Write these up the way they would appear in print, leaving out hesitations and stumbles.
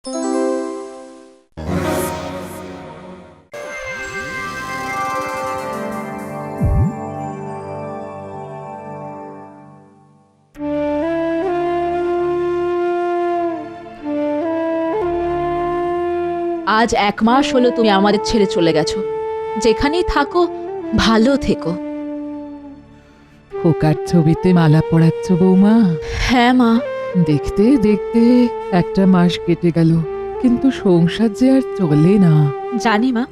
আজ 1 মাস হলো তুমি আমাদের ছেড়ে চলে গেছো। যেখানেই থাকো ভালো থেকো। খোকার ছবিতে মালা পরাচ্ছ বৌমা? হ্যাঁ মা। দেখতে দেখতে 1টা মাস কেটে গেল, কিন্তু সংসার যে আর চলে না। জানি মা,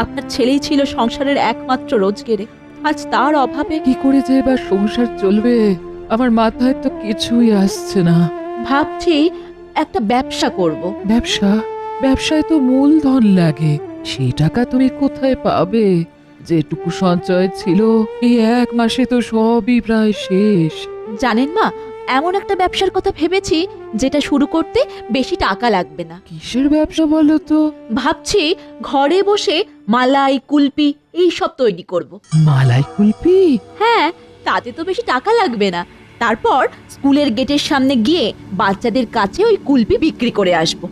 আপনার ছেলেই ছিল সংসারের একমাত্র রোজগেরে। আজ তার অভাবে কি করে যে এবার সংসার চলবে আমার মাথায় তো কিছুই আসছে না। ভাবছি একটা ব্যবসা করব। ব্যবসা? ব্যবসায় তো মূলধন লাগে, সেই টাকা তুমি কোথায় পাবে? যেটুকু সঞ্চয় ছিল এই 1 মাসে তো সবই প্রায় শেষ। জানেন মা, এমন একটা ব্যবসার কথা ভেবেছি যেটা শুরু করতে বেশি টাকা লাগবে না। কিসের ব্যবসা বলো তো? ভাবছি ঘরে বসে মালাই, কুলপি এই সব তৈরি করব। মালাই কুলপি? হ্যাঁ, তাতে তো বেশি টাকা লাগবে না। তারপর স্কুলের গেটের সামনে গিয়ে বাচ্চাদের কাছে ওই কুলপি বিক্রি করে আসব।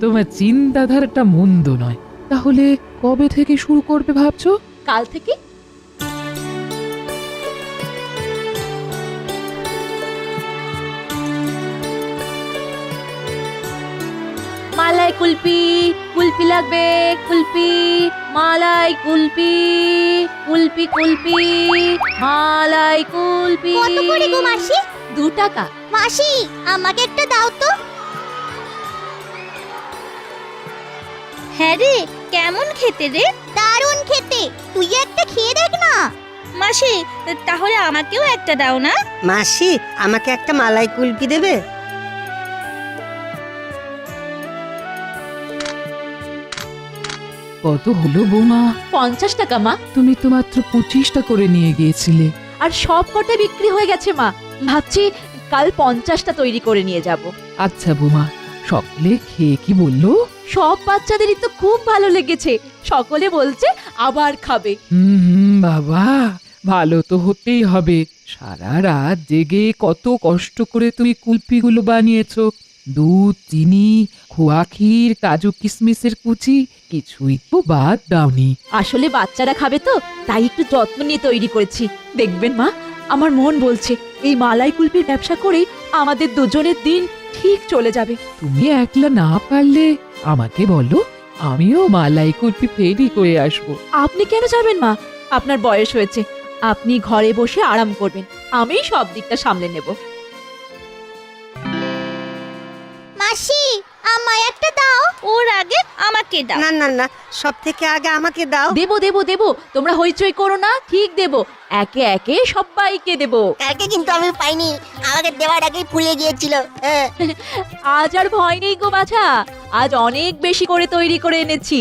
তোমার চিন্তাধারাটা মন্দ নয়। তাহলে কবে থেকে শুরু করবে ভাবছো? কাল থেকে। মালাই কুলপি, কুলপি লাগবে, কুলপি, মালাই কুলপি, কুলপি কুলপি, মালাই কুলপি। কত করে গো মাসি? 2 টাকা। মাসি, আমাকে একটা দাও তো। হ্যাঁ রে, কেমন খেতে রে? দারুণ খেতে, তুই একটা খেয়ে দেখ না। মাসি, তাহলে আমাকেও একটা দাও না। মাসি, আমাকে একটা মালাই কুলপি দেবে? কত হলো বৌমা? 50 টাকা মা। তুমি তো মাত্র 25টা করে নিয়ে গিয়েছিলে। আর সব কটা বিক্রি হয়ে গেছে মা। ভাবছি কাল 50টা তৈরি করে নিয়ে যাব। আচ্ছা বৌমা, সকলে খেয়ে কি বললো? সব বাচ্চাদেরই তো খুব ভালো লেগেছে। সকলে বলছে আবার খাবে। বাবা, ভালো তো হতেই হবে। সারা রাত জেগে কত কষ্ট করে তুমি কুলপিগুলো বানিয়েছো। দুধ, চিনি, খোয়া ক্ষীর, কাজু কিশমিশের কুচি, কিছুই তো বাদ দাওনি। আসলে বাচ্চারা খাবে তো, তাই একটু যত্ন নিয়ে তৈরি করেছি। দেখবেন মা, আমার মন বলছে এই মালাই কুলপির ব্যবসা করে আমাদের দুজনের দিন ঠিক চলে যাবে। তুমি একলা না পারলে আমাকে বলো, আমিও মালাই কুলপি তৈরি করে আসবো। আপনি কেন যাবেন মা? আপনার বয়স হয়েছে, আপনি ঘরে বসে আরাম করবেন। আমি সব দিকটা সামলে নেব। মাসি, আমায় একটা দাও। ওর আগে আমাকে দাও। না না না, সব থেকে আগে আমাকে দাও। দেবো দেবো দেবো, তোমরা হইচই করো না, ঠিক দেবো। একে একে সবাইকে দেবো। কালকে কিন্তু আমি পাইনি, আমাকে দেওয়ার আগেই ফুরিয়ে গিয়েছিল। আজ আর ভয় নেই গো বাছা, আজ অনেক বেশি করে তৈরি করে এনেছি।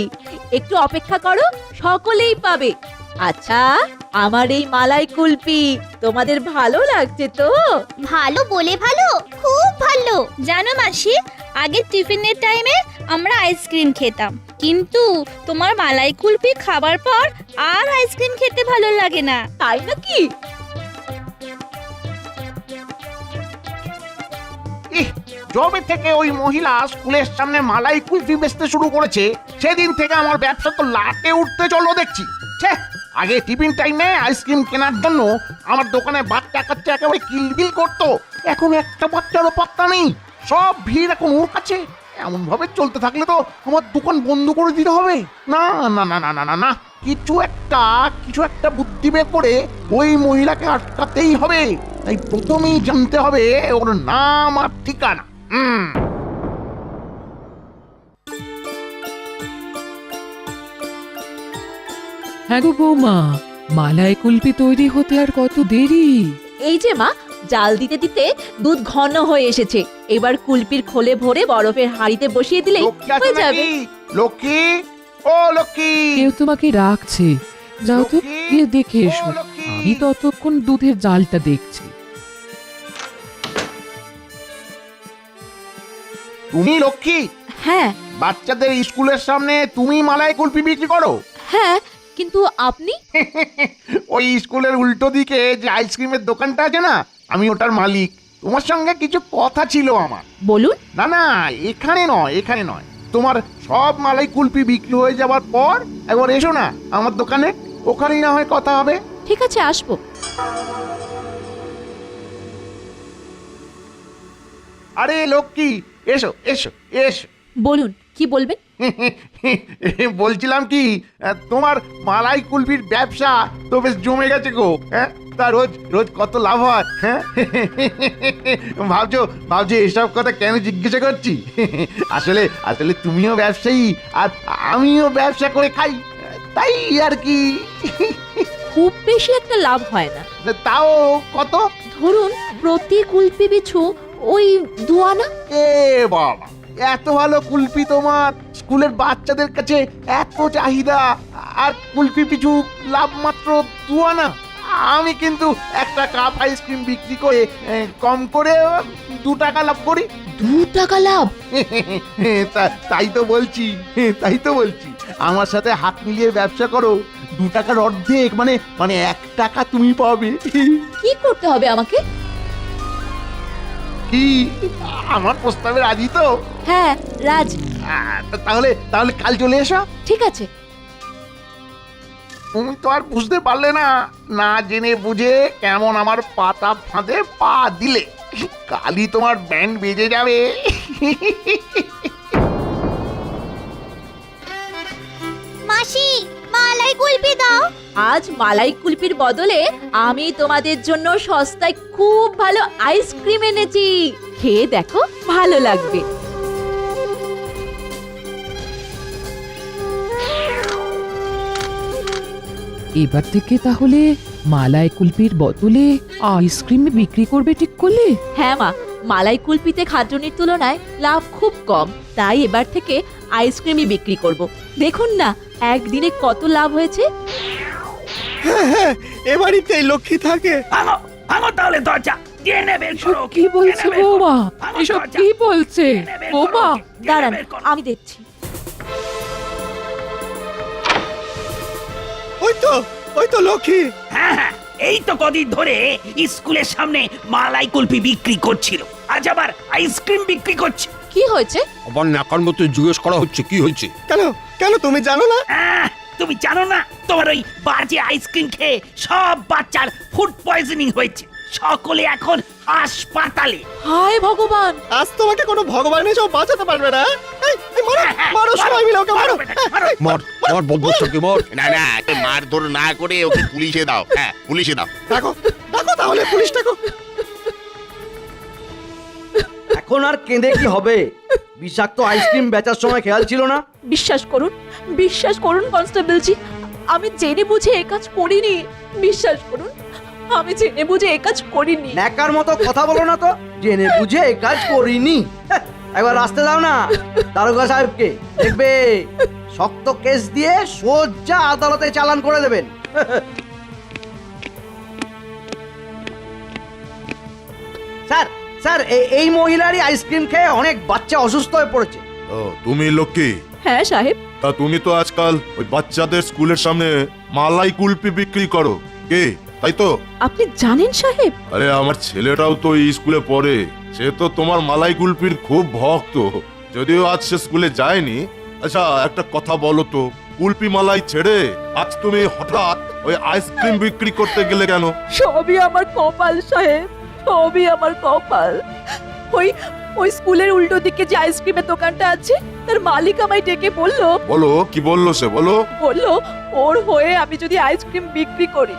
একটু অপেক্ষা করো, সকলেই পাবে। আচ্ছা, আমার এই মালাই কুলপি তোমাদের ভালো লাগছে তো? ভালো বলে ভালো, খুব ভালো। জানো মাসি, আগে টিফিনের টাইমে আমরা আইসক্রিম খেতাম, কিন্তু তোমার মালাই কুলপি খাবার পর আর আইসক্রিম খেতে ভালো লাগে না। তাই নাকি? জবে থেকে ওই মহিলা স্কুলের সামনে মালাই কুলফি বেচতে শুরু করেছে, সেদিন থেকে আমার ব্যবসা তো লাটে উঠতে চলো দেখছি। আগে টিফিন টাইমে আইসক্রিম কেনার জন্য আমার দোকানে বাচ্চা কাচ্চা একেবারে কিলবিল করতো, এখন একটা বাচ্চারও পাত্তা নেই। সব ভিড় এখন ওর কাছে। এমন ভাবে চলতে থাকলে তো আমার দোকান বন্ধ করে দিতে হবে। না না না না না না না, কিছু একটা বুদ্ধি বের করে ওই মহিলাকে আটকাতেই হবে। তাই প্রথমেই জানতে হবে ওর নাম আর ঠিকানা। হ্যাঁ গো বৌমা, মালাই কুলপি তৈরি হতে আর কত দেরি? এই যে মা, জাল দিতে দিতে দুধ ঘন হয়ে এসেছে। এবার কুলপির খোলে ভরে বরফের হাঁড়িতে বসিয়ে দিলে লক্ষ্মী আছে হয়ে যাবে। নাকি? লক্ষ্মী, ও লক্ষ্মী। কেউ তোমাকে রাখছে, যাও তো লক্ষ্মী, গিয়ে দেখে এসো। ও লক্ষ্মী। আমি ততক্ষণ দুধের জালটা দেখছি। তুমি লক্ষ্মী? হ্যাঁ বাচ্চাদের স্কুলের সামনে তুমি মালাই কুলফি বিক্রি করো? হ্যাঁ, কিন্তু আপনি? ওই স্কুলের উল্টো দিকে যে আইসক্রিমের দোকানটা আছে না, আমি ওটার মালিক। তোমার সঙ্গে কিছু কথা ছিল আমার। বলুন। না না, এখানে নয় তোমার সব মালাই কুলপি বিক্রি হয়ে যাবার পর একবার এসো না আমার দোকানে, ওখানেই না হয় কথা হবে। ঠিক আছে, আসবো। আরে লক্ষ্মী, এসো এসো এসো। বলুন, কি বলবেন? বলছিলাম কি, তোমার মালাই কুলফির ব্যবসা তো বেশ জমে গেছে গো। হ্যাঁ, তা রোজ রোজ কত লাভ হয়? হ্যাঁ, ভাবছো এসব কথা কেন জিজ্ঞাসা করছি? আসলে আসলে তুমিও ব্যবসায়ী আর আমিও ব্যবসা করে খাই, তাই আর কি। খুব বেশি একটা লাভ হয় না। তাও কত? ধরুন প্রতি কুলপি পিছু ওই 2 আনা। এ বাবা, এত ভালো কুলফি তোমার, স্কুলের বাচ্চাদের কাছে এত চাহিদা, আর কুলফি পিছু লাভ মাত্র 2 আনা। আমি কিন্তু একটা কাপ আইসক্রিম বিক্রি করে কম করে 2 টাকা লাভ করি। 2 টাকা লাভ? তাই তো বলছি আমার সাথে হাত মিলিয়ে ব্যবসা করো, 2 টাকার অর্ধেক মানে 1 টাকা তুমি পাবে। কি করতে হবে আমাকে? কি আমার প্রস্তাবে রাজি তো? হ্যাঁ, রাজি। তাহলে কাল চলে এসো। ঠিক আছে। তুমি তো আর বুঝতে পারলে না, না জেনে বুঝে কেমন আমার পাতা ফাঁদে পা দিলে। কালই তোমার ব্যান্ড বেজে যাবে। মাসি, মালাই কুলপি দাও। আজ মালাই কুলপির বদলে আমি তোমাদের জন্য সস্তায় খুব ভালো আইসক্রিম এনেছি, খেয়ে দেখো, ভালো লাগবে। এবার থেকে তাহলে মালাই কুলপির বদলে আইসক্রিম বিক্রি করবে ঠিক করলে? হ্যাঁ মা, মালাই কুলপিতে খাটুনির তুলনায় লাভ খুব কম, তাই এবার থেকে আইসক্রিমই বিক্রি করব। দেখুন না একদিনে কত লাভ হয়েছে। এ বাড়িতেই লক্ষ্মী থাকে। ভাঙো ভাঙো তাহলে দরজা, টেনে বের করো। কি বলছে টেনে বের করো। বৌমা? ভাঙো এসব দরজা। কি বলছে টেনে বের করো। বৌমা? টেনে দাঁড়ান, বের করো। আমি দেখছি। ওই তো লক্ষ্মী। হ্যাঁ হ্যাঁ, এই তো কদিন ধরে স্কুলের সামনে মালাই কুলফি বিক্রি করছিল, আজ আবার আইসক্রিম বিক্রি করছে। কি হয়েছে? আবার নাকার মতো জিজ্ঞেস করা হচ্ছে কি হয়েছে। কেন তুমি জানো না? তুমি জানো না, তোমার ওই বাজে আইসক্রিম খেয়ে সব বাচ্চার ফুড পয়জনিং হয়েছে, সকলে এখন হাসপাতালে। হায় ভগবান! আজ তোমাকে কোনো ভগবান এসব বাঁচাতে পারবে না। মারো সবাই মিলে ওকে মারো। মার বদমাশটাকে মার। না না, মারধর না করে ওকে পুলিশে দাও। হ্যাঁ, পুলিশে দাও। ডাকো তাহলে পুলিশ ডাকো। এখন আর কেঁদে কি হবে? বিষাক্ত আইসক্রিম বেচার সময় খেয়াল ছিল না? বিশ্বাস করুন কনস্টেবলজি, আমি জেনে বুঝে এ কাজ করিনি। বিশ্বাস করুন, আমি জেনে বুঝে এ কাজ করিনি। ন্যাকার মতো কথা বলো না তো, জেনে বুঝে এই কাজ করিনি। একবার আসতে দাও না দারোগা সাহেবকে, দেখবে শক্ত কেস দিয়ে সোজা আদালতে চালান করে দেবেন। স্যার এই মহিলারই আইসক্রিম খেয়ে অনেক বাচ্চা অসুস্থ হয়ে পড়েছে। ও, তুমি লক্ষ্মী? হ্যাঁ সাহেব। তা তুমি তো আজকাল ওই বাচ্চাদের স্কুলের সামনে মালাই কুলপি বিক্রি করো, কে তাই তো? আপনি জানেন সাহেব? আরে আমার ছেলেটাও তো এই স্কুলে পড়ে, সে তো তোমার মালাই কুলপির খুব ভক্ত, যদিও আজ সে স্কুলে যায়নি। আচ্ছা একটা কথা বলো তো, কুলপি মালাই ছেড়ে আজ তুমি হঠাৎ ওই আইসক্রিম বিক্রি করতে গেলে কেন? সবই আমার কপাল সাহেব, সবই আমার কপাল। ওই স্কুলের উল্টো দিকে যে আইসক্রিমের দোকানটা আছে, তার মালিক আমায় ডেকে বললো কি বললো সে? বলো ওর হয়ে আমি যদি আইসক্রিম বিক্রি করি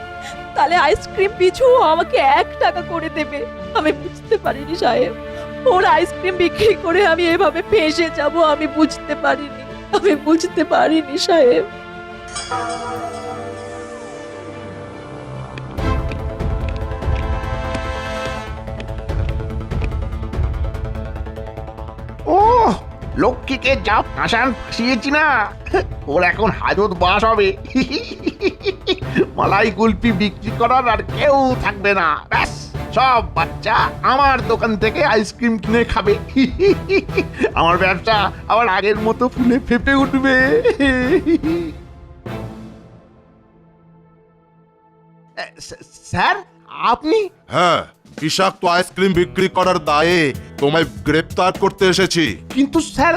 তাহলে আইসক্রিম পিছু আমাকে 1 টাকা করে দেবে। আমি বুঝতে পারিনি সাহেব, ওর আইসক্রিম বিক্রি করে আমি এভাবে ফেঁসে যাব। আমি বুঝতে পারিনি সাহেব। ও লক্ষ্মীকে যা ফাঁসিয়েছি না, ওর এখন হাজত বাস হবে। মালাই কুলপি বিক্রি করার আর কেউ থাকবে না, ব্যাস সব বাচ্চা আমার দোকান থেকে আইসক্রিম কিনে খাবে। আমার ব্যবসা আবার আগের মতো ফুলে ফেপে উঠবে। স্যার, আপনি? হ্যাঁ, বিষাক্ত আইসক্রিম বিক্রি করার দায়ে তোমায় গ্রেপ্তার করতে এসেছি। কিন্তু স্যার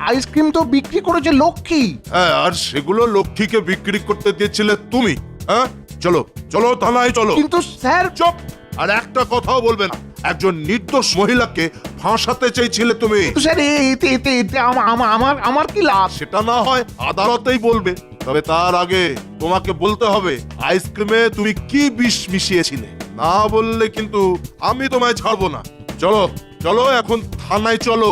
আইসক্রিম তো বিক্রি করেছে লক্ষ্মী। হ্যাঁ, আর সেগুলো লক্ষ্মীকে বিক্রি করতে দিয়েছিলে তুমি। হ্যাঁ, চলো চলো থানায় চলো। কিন্তু স্যার চুপ! আর একটা কথাও বলবে না। একজন নির্দোষ মহিলাকে ফাঁসাতে চেয়েছিলে তুমি। স্যার এতে এতে এতে আমার কি লাভ? সেটা না হয় আদালতেই বলবে, তবে তার আগে তোমাকে বলতে হবে আইসক্রিমে তুমি কি বিষ মিশিয়েছিলে। না বললে কিন্তু আমি তোমায় ছাড়বো না। চলো চলো এখন থানায় চলো।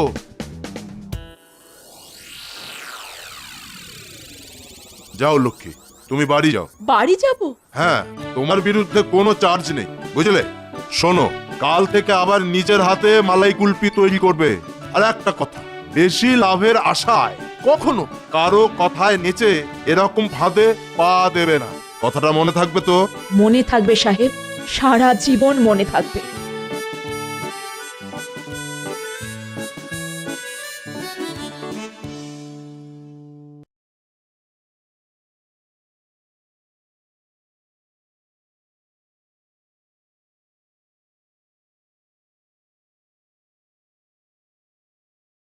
যাও লক্ষ্মী, তুমি বাড়ি যাও। বাড়ি যাব? হ্যাঁ, তোমার বিরুদ্ধে কোনো চার্জ নেই, বুঝলে? শোনো, কাল থেকে আবার নিজের হাতে মালাই কুলফি তৈরি করবে। আর একটা কথা, বেশি লাভের আশায় কখনো কারো কথায় নেচে এরকম ফাঁদে পা দেবে না। কথাটা মনে থাকবে তো? মনে থাকবে সাহেব, সারা জীবন মনে থাকবে।